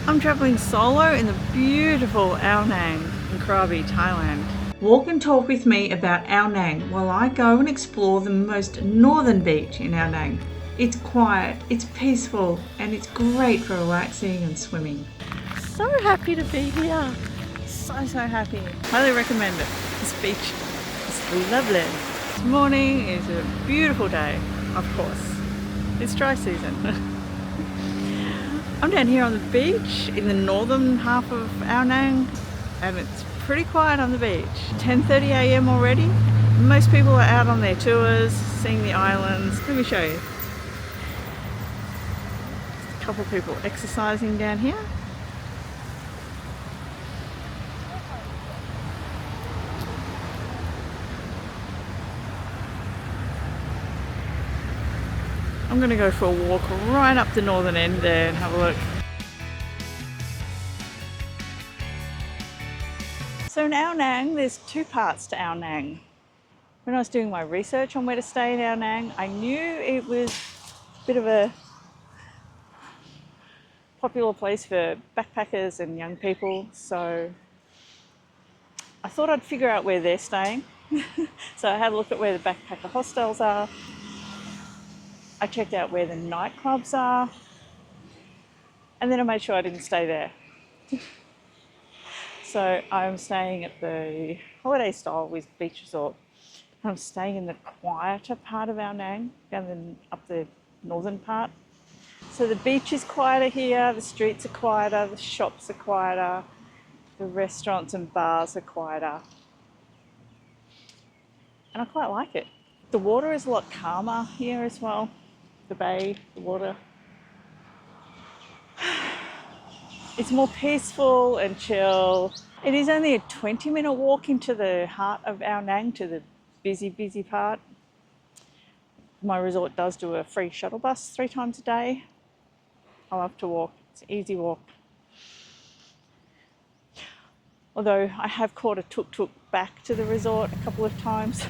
I'm travelling solo in the beautiful Ao Nang in Krabi, Thailand. Walk and talk with me about Ao Nang while I go and explore the most northern beach in Ao Nang. It's quiet, it's peaceful, and it's great for relaxing and swimming. So happy to be here. So happy. Highly recommend it. This beach is lovely. This morning is a beautiful day, of course. It's dry season. I'm down here on the beach in the northern half of Ao Nang, and it's pretty quiet on the beach. 10:30 a.m. already. Most people are out on their tours, seeing the islands. Let me show you. A couple of people exercising down here. I'm going to go for a walk right up the northern end there and have a look. So in Ao Nang, there's two parts to Ao Nang. When I was doing my research on where to stay in Ao Nang, I knew it was a bit of a popular place for backpackers and young people, so I thought I'd figure out where they're staying. So I had a look at where the backpacker hostels are. I checked out where the nightclubs are, and then I made sure I didn't stay there. So I'm staying at the holiday style with beach resort. I'm staying in the quieter part of Ao Nang, up the northern part. So the beach is quieter here, the streets are quieter, the shops are quieter, the restaurants and bars are quieter. And I quite like it. The water is a lot calmer here as well. The bay, the water. It's more peaceful and chill. It is only a 20-minute walk into the heart of Ao Nang, to the busy part. My resort does do a free shuttle bus 3 times a day. I love to walk. It's an easy walk. Although I have caught a tuk-tuk back to the resort a couple of times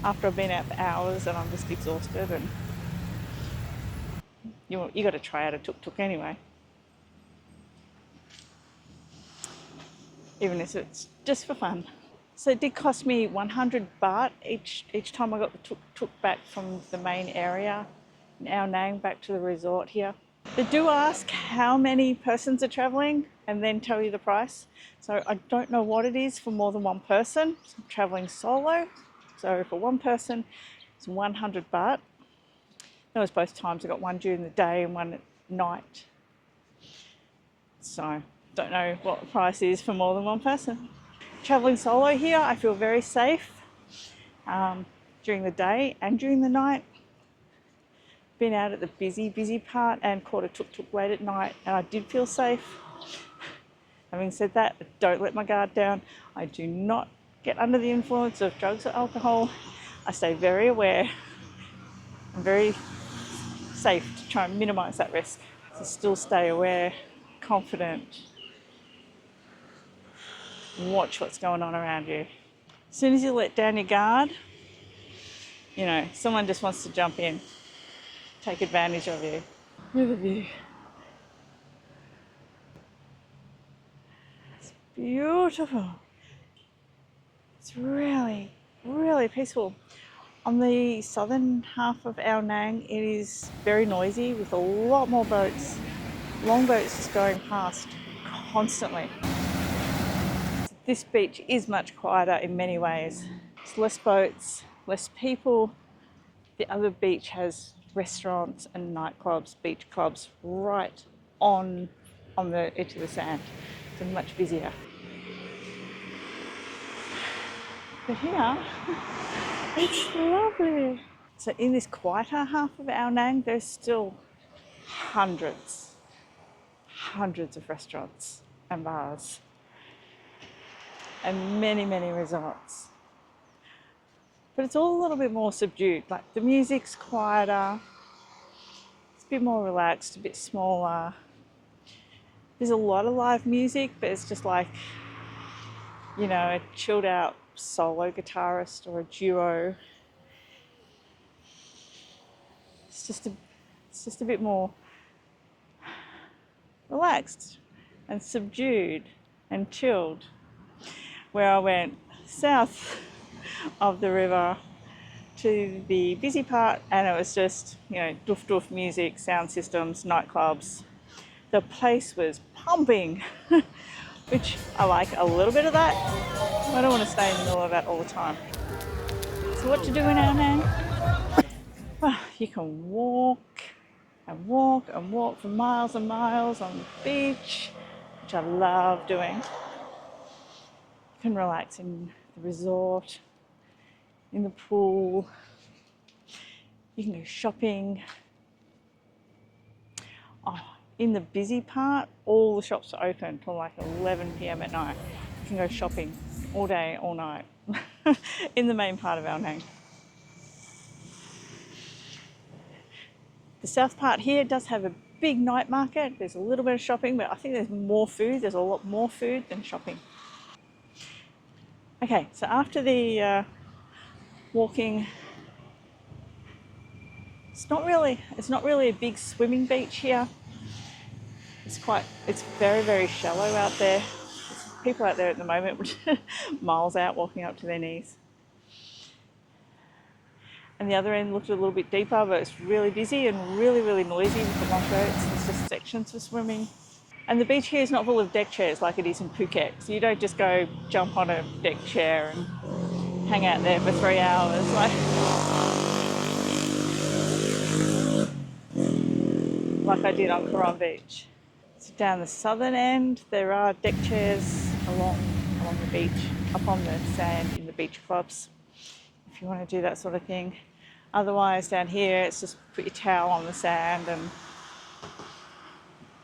after I've been out for hours and I'm just exhausted, and you got to try out a tuk-tuk anyway. Even if it's just for fun. So it did cost me 100 baht each time I got the tuk-tuk back from the main area in Ao Nang back to the resort here. They do ask how many persons are travelling and then tell you the price. So I don't know what it is for more than one person. So I'm travelling solo. So for one person, it's 100 baht. That was both times. I got one during the day and one at night. So don't know what the price is for more than one person. Travelling solo here, I feel very safe during the day and during the night. Been out at the busy part and caught a tuk-tuk late at night, and I did feel safe. Having said that, don't let my guard down. I do not get under the influence of drugs or alcohol. I stay very aware. I'm very safe to try and minimise that risk. So still stay aware, confident. Watch what's going on around you. As soon as you let down your guard, someone just wants to jump in, take advantage of you. Look at the view. It's beautiful. It's really, really peaceful. On the southern half of Ao Nang, it is very noisy with a lot more boats, long boats just going past constantly. This beach is much quieter in many ways. It's less boats, less people. The other beach has restaurants and nightclubs, beach clubs right on the edge of the sand. So much busier. But here, it's lovely. So in this quieter half of Ao Nang, there's still hundreds of restaurants and bars and many resorts. But it's all a little bit more subdued. Like the music's quieter, it's a bit more relaxed, a bit smaller. There's a lot of live music, but it's just like, a chilled out solo guitarist or a duo. It's just a bit more relaxed, and subdued and chilled. Where I went south of the river to the busy part, and it was just, doof doof music, sound systems, nightclubs. The place was pumping, which I like a little bit of that. I don't want to stay in the middle of that all the time. So what to do in our Nang? Well, you can walk and walk and walk for miles and miles on the beach, which I love doing. You can relax in the resort, in the pool. You can go shopping. Oh, in the busy part, all the shops are open till like 11 p.m. at night. You can go shopping all day, all night in the main part of Ao Nang. The south part here does have a big night market. There's a little bit of shopping, but I think there's more food. There's a lot more food than shopping. Okay, so after the walking, it's not really a big swimming beach here. It's very, very shallow out there. There's people out there at the moment miles out walking up to their knees. And the other end looked a little bit deeper, but it's really busy and really, really noisy with the long boats. There's just sections for swimming. And the beach here is not full of deck chairs like it is in Phuket. So you don't just go jump on a deck chair and hang out there for 3 hours like I did on Krabi Beach. So down the southern end, there are deck chairs along the beach, up on the sand in the beach clubs, if you want to do that sort of thing. Otherwise, down here, it's just put your towel on the sand, and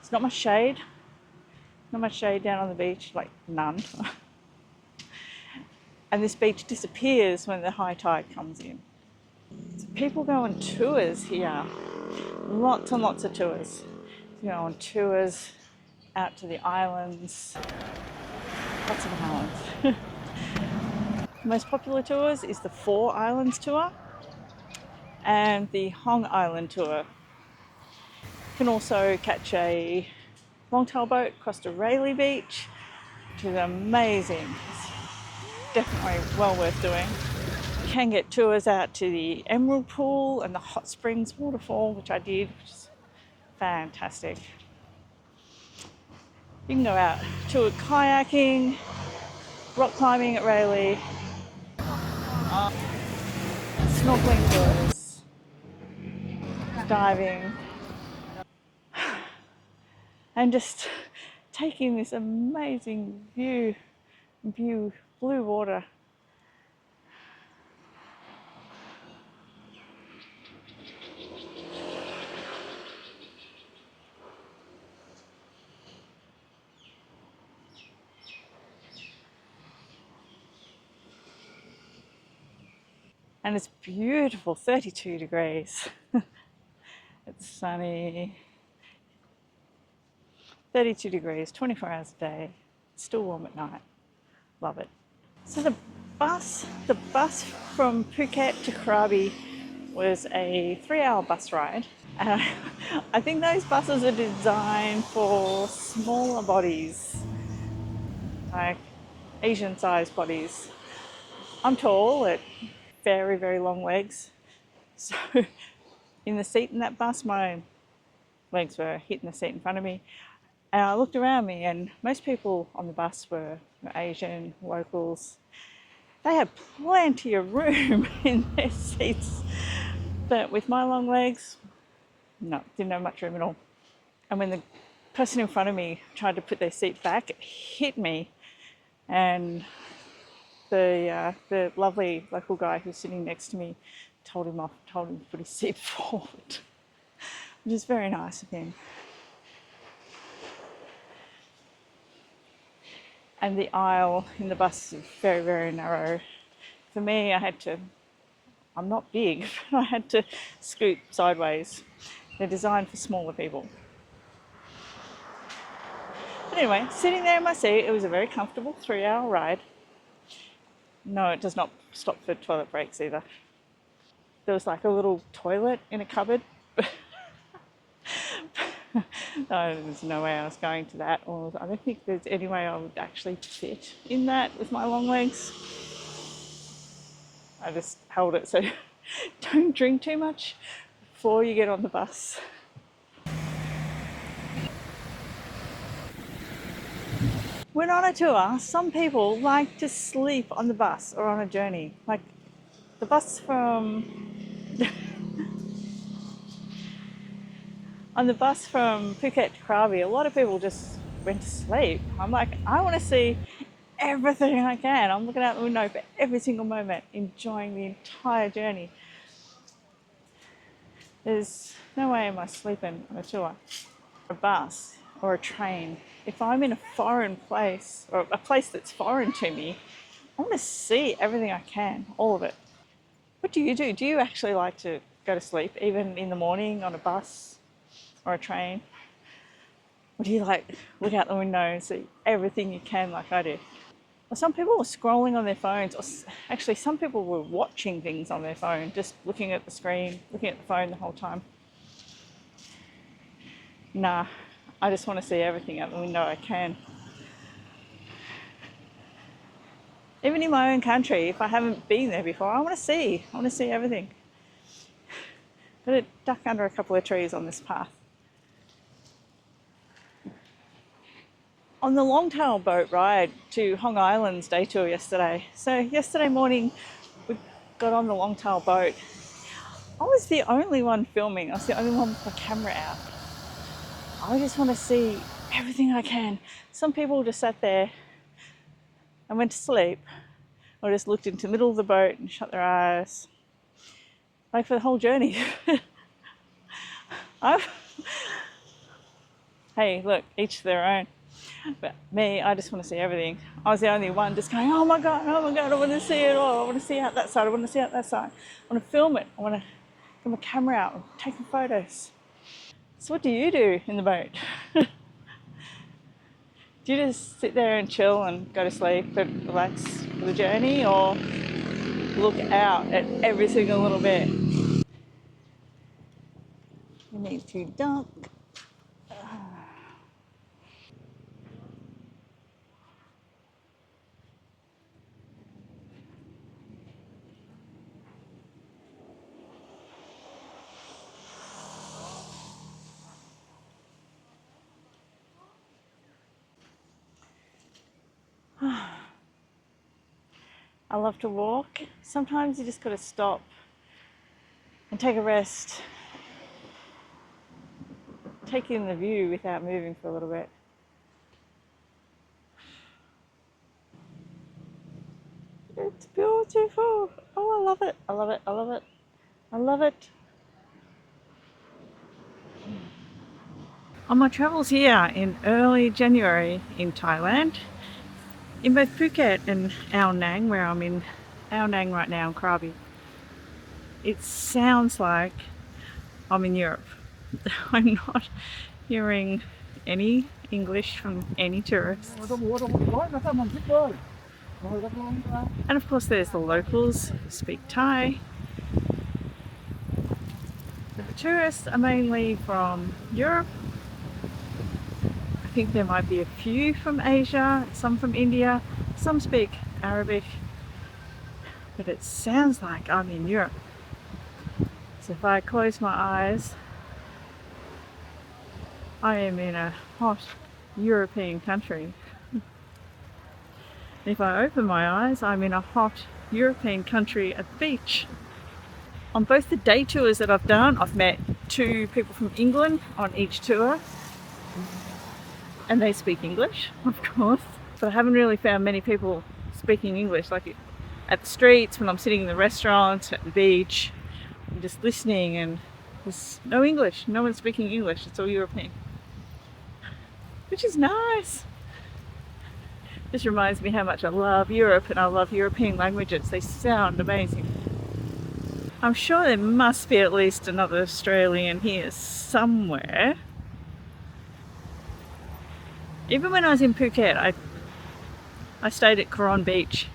it's not much shade. Not much shade down on the beach, like none. And this beach disappears when the high tide comes in. So people go on tours here, lots and lots of tours. You know, on tours out to the islands, lots of islands. The most popular tours is the Four Islands tour and the Hong Island tour. You can also catch a longtail boat across to Rayleigh Beach, which is amazing. It's definitely well worth doing. You can get tours out to the Emerald Pool and the Hot Springs waterfall, which I did, which is fantastic. You can go out to kayaking, rock climbing at Rayleigh, snorkeling tours, diving, and just taking this amazing view, blue water. And it's beautiful, 32 degrees. It's sunny. 32 degrees, 24 hours a day. It's still warm at night. Love it. So the bus from Phuket to Krabi was a 3-hour bus ride. And I think those buses are designed for smaller bodies, like Asian sized bodies. I'm tall at very, very long legs. So in the seat in that bus, my legs were hitting the seat in front of me. And I looked around me, and most people on the bus were Asian, locals. They had plenty of room in their seats. But with my long legs, no, didn't have much room at all. And when the person in front of me tried to put their seat back, it hit me. And the lovely local guy who was sitting next to me told him to put his seat forward, which is very nice of him. And the aisle in the bus is very, very narrow. For me, I'm not big, but I had to scoot sideways. They're designed for smaller people. But anyway, sitting there in my seat, it was a very comfortable 3-hour ride. No, it does not stop for toilet breaks either. There was like a little toilet in a cupboard. There's no way I was going to that, or I don't think there's any way I would actually fit in that with my long legs. I just held it so don't drink too much before you get on the bus. When on a tour, some people like to sleep on the bus or on a journey. Like the bus from on the bus from Phuket to Krabi, a lot of people just went to sleep. I'm like, I want to see everything I can. I'm looking out the window for every single moment, enjoying the entire journey. There's no way am I sleeping on a tour, a bus or a train. If I'm in a foreign place or a place that's foreign to me, I want to see everything I can, all of it. What do you do? Do you actually like to go to sleep, even in the morning on a bus or a train? Or do you like look out the window and see everything you can like I do? Well, some people were scrolling on their phones, or actually some people were watching things on their phone, just looking at the screen, looking at the phone the whole time. Nah, I just want to see everything out the window I can. Even in my own country, if I haven't been there before, I want to see everything. Got to duck under a couple of trees on this path. On the longtail boat ride to Hong Island's day tour yesterday. So yesterday morning we got on the longtail boat. I was the only one filming. I was the only one with my camera out. I just want to see everything I can. Some people just sat there and went to sleep, or just looked into the middle of the boat and shut their eyes. Like for the whole journey. Hey, look, each their own. But me, I just want to see everything. I was the only one just going, oh my God, I want to see it all. I want to see out that side, I want to see out that side. I want to film it. I want to get my camera out and take some photos. So what do you do in the boat? Do you just sit there and chill and go to sleep and relax for the journey, or look out at every single little bit? You need to duck. I love to walk. Sometimes you just got to stop and take a rest, take in the view without moving for a little bit. It's beautiful. Oh, I love it. I love it. I love it. I love it. On my travels here in early January in Thailand, in both Phuket and Ao Nang, where I'm in Ao Nang right now in Krabi, it sounds like I'm in Europe. I'm not hearing any English from any tourists. And of course there's the locals who speak Thai. But the tourists are mainly from Europe. I think there might be a few from Asia, some from India, some speak Arabic, but it sounds like I'm in Europe. So if I close my eyes, I am in a hot European country. If I open my eyes, I'm in a hot European country at the beach. On both the day tours that I've done, I've met 2 people from England on each tour, and they speak English, of course, but I haven't really found many people speaking English. Like at the streets, when I'm sitting in the restaurants, at the beach, I'm just listening, and there's no English, no one's speaking English, it's all European, which is nice. This reminds me how much I love Europe, and I love European languages. They sound amazing. I'm sure there must be at least another Australian here somewhere. Even when I was in Phuket, I stayed at Coron Beach,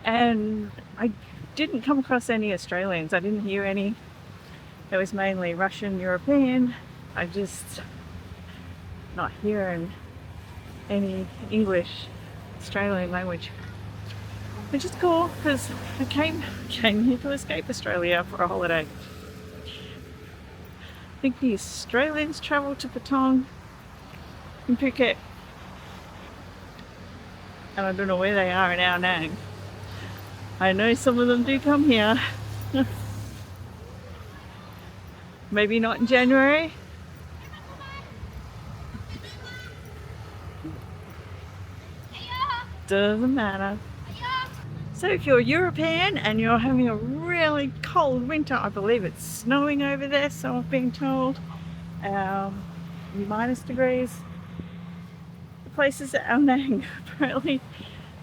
and I didn't come across any Australians. I didn't hear any. It was mainly Russian, European. I just not hearing any English, Australian language, which is cool because I came here to escape Australia for a holiday. I think the Australians travel to Patong and Phuket, and I don't know where they are in Ao Nang. I know some of them do come here. Maybe not in January. Doesn't matter. So if you're European and you're having a really cold winter, I believe it's snowing over there, so I've been told, minus degrees, the places at Ao Nang. Apparently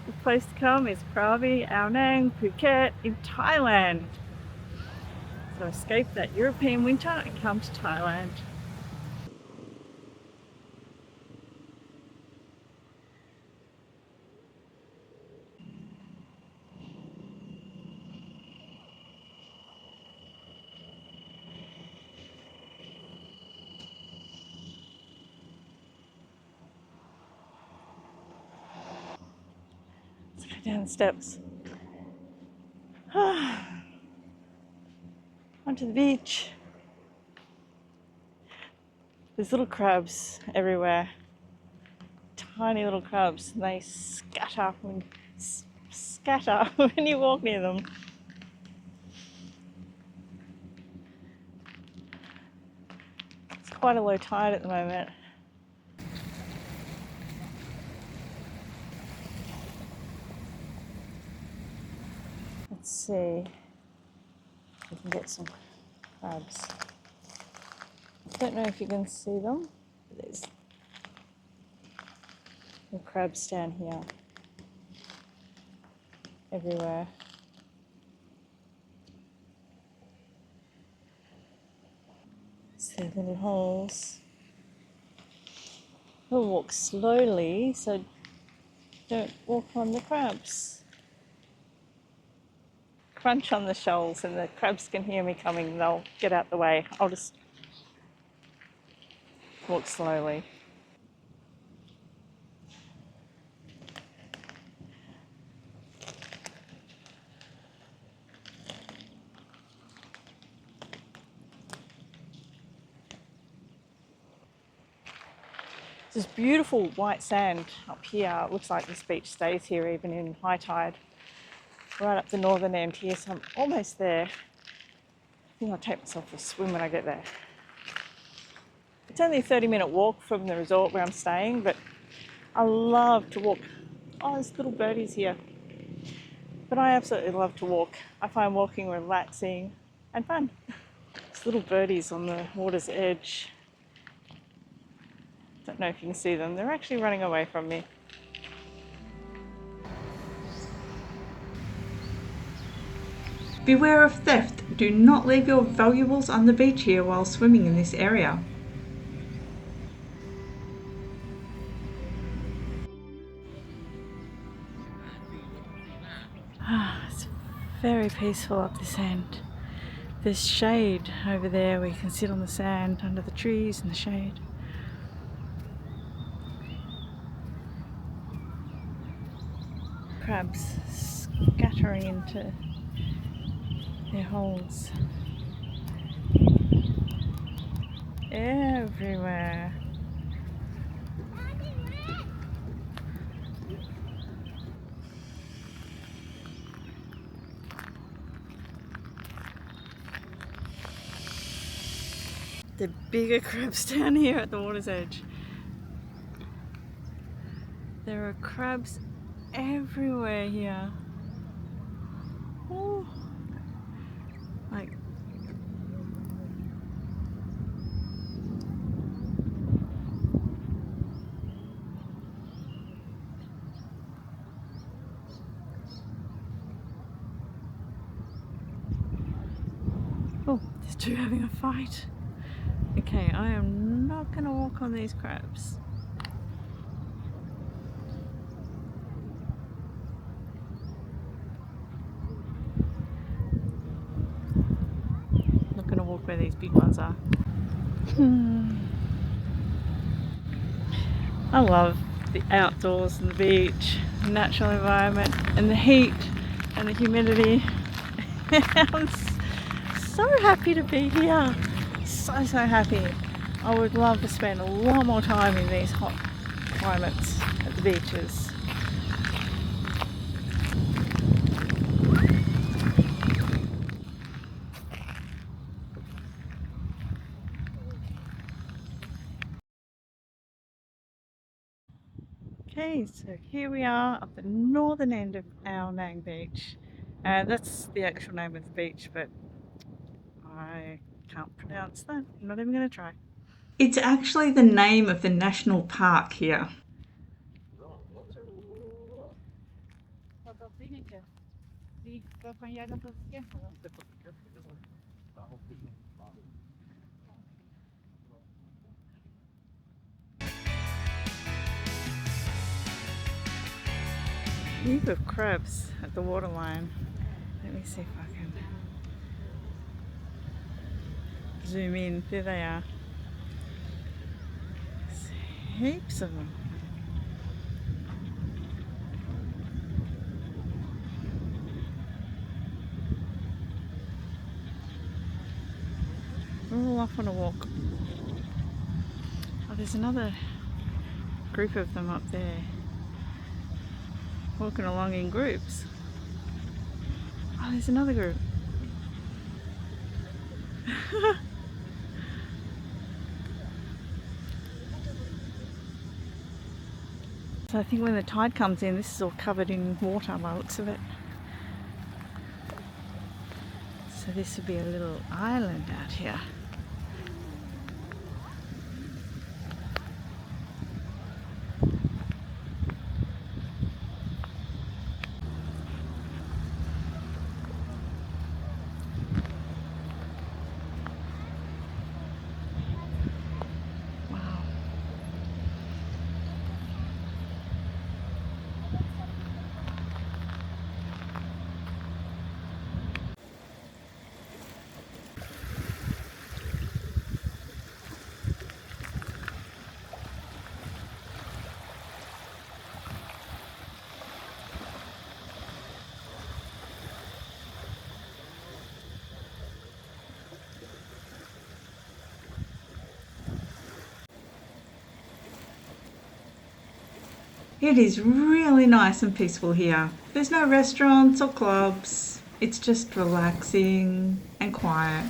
the place to come is Krabi, Ao Nang, Phuket in Thailand. So escape that European winter and come to Thailand. Let's go down the steps. Onto the beach. There's little crabs everywhere. Tiny little crabs. And they scatter when you walk near them. It's quite a low tide at the moment. Let's see if we can get some crabs. I don't know if you can see them. There's little crabs down here. Everywhere. See little holes. We'll walk slowly, so don't walk on the crabs. Crunch on the shells and the crabs can hear me coming, they'll get out the way. I'll just walk slowly. This beautiful white sand up here. It looks like this beach stays here even in high tide. Right up the northern end here, so I'm almost there. I think I'll take myself for a swim when I get there. It's only a 30-minute walk from the resort where I'm staying, but I love to walk. Oh, there's little birdies here. But I absolutely love to walk. I find walking relaxing and fun. There's little birdies on the water's edge. Don't know if you can see them. They're actually running away from me. Beware of theft. Do not leave your valuables on the beach here while swimming in this area. It's very peaceful up this end. There's shade over there where you can sit on the sand under the trees in the shade. Crabs scattering into their holes everywhere. The bigger crabs down here at the water's edge. There are crabs everywhere here. Oh, like oh, there's two having a fight. Okay, I am not gonna walk on these crabs. Where these big ones are. I love the outdoors and the beach, the natural environment and the heat and the humidity. I'm so happy to be here. So happy. I would love to spend a lot more time in these hot climates at the beaches. Okay, so here we are at the northern end of Ao Nang Beach. That's the actual name of the beach, but I can't pronounce that. I'm not even going to try. It's actually the name of the national park here. Heap of crabs at the waterline. Let me see if I can zoom in. There they are. There's heaps of them. We're all off on a walk. Oh, there's another group of them up there, walking along in groups. Oh, there's another group. So I think when the tide comes in, this is all covered in water by the looks of it. So this would be a little island out here. It is really nice and peaceful here. There's no restaurants or clubs. It's just relaxing and quiet.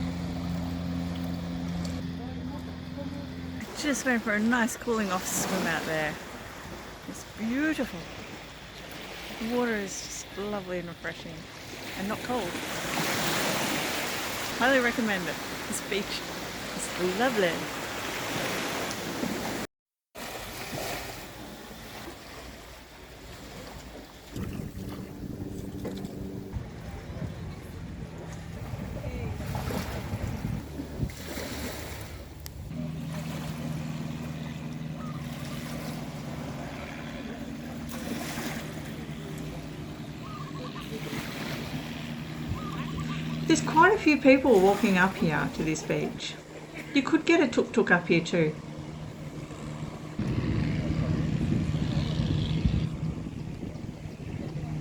I just went for a nice cooling off swim out there. It's beautiful. The water is just lovely and refreshing. And not cold. Highly recommend it. This beach is lovely. There's quite a few people walking up here to this beach. You could get a tuk-tuk up here too.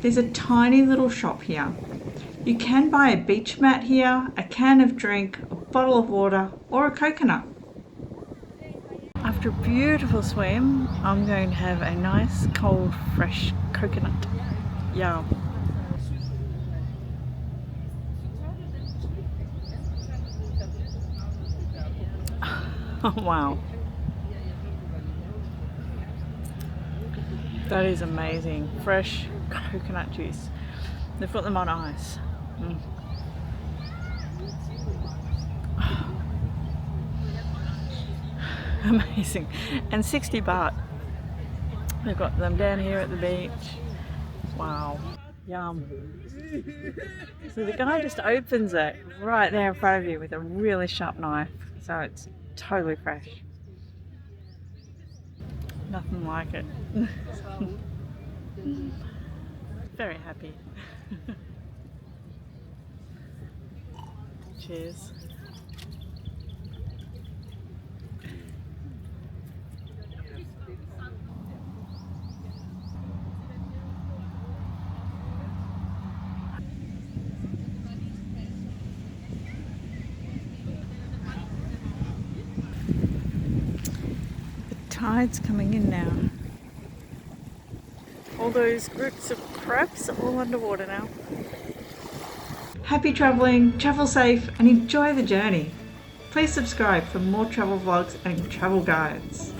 There's a tiny little shop here. You can buy a beach mat here, a can of drink, a bottle of water or a coconut. After a beautiful swim, I'm going to have a nice cold fresh coconut. Yum. Oh, wow. That is amazing. Fresh coconut juice. They've got them on ice. Amazing. And 60 baht. They've got them down here at the beach. Wow. Yum. So the guy just opens it right there in front of you with a really sharp knife. So it's totally fresh. Nothing like it. Very happy. Cheers. The tide's coming in now. All those groups of crabs are all underwater now. Happy travelling, travel safe and enjoy the journey. Please subscribe for more travel vlogs and travel guides.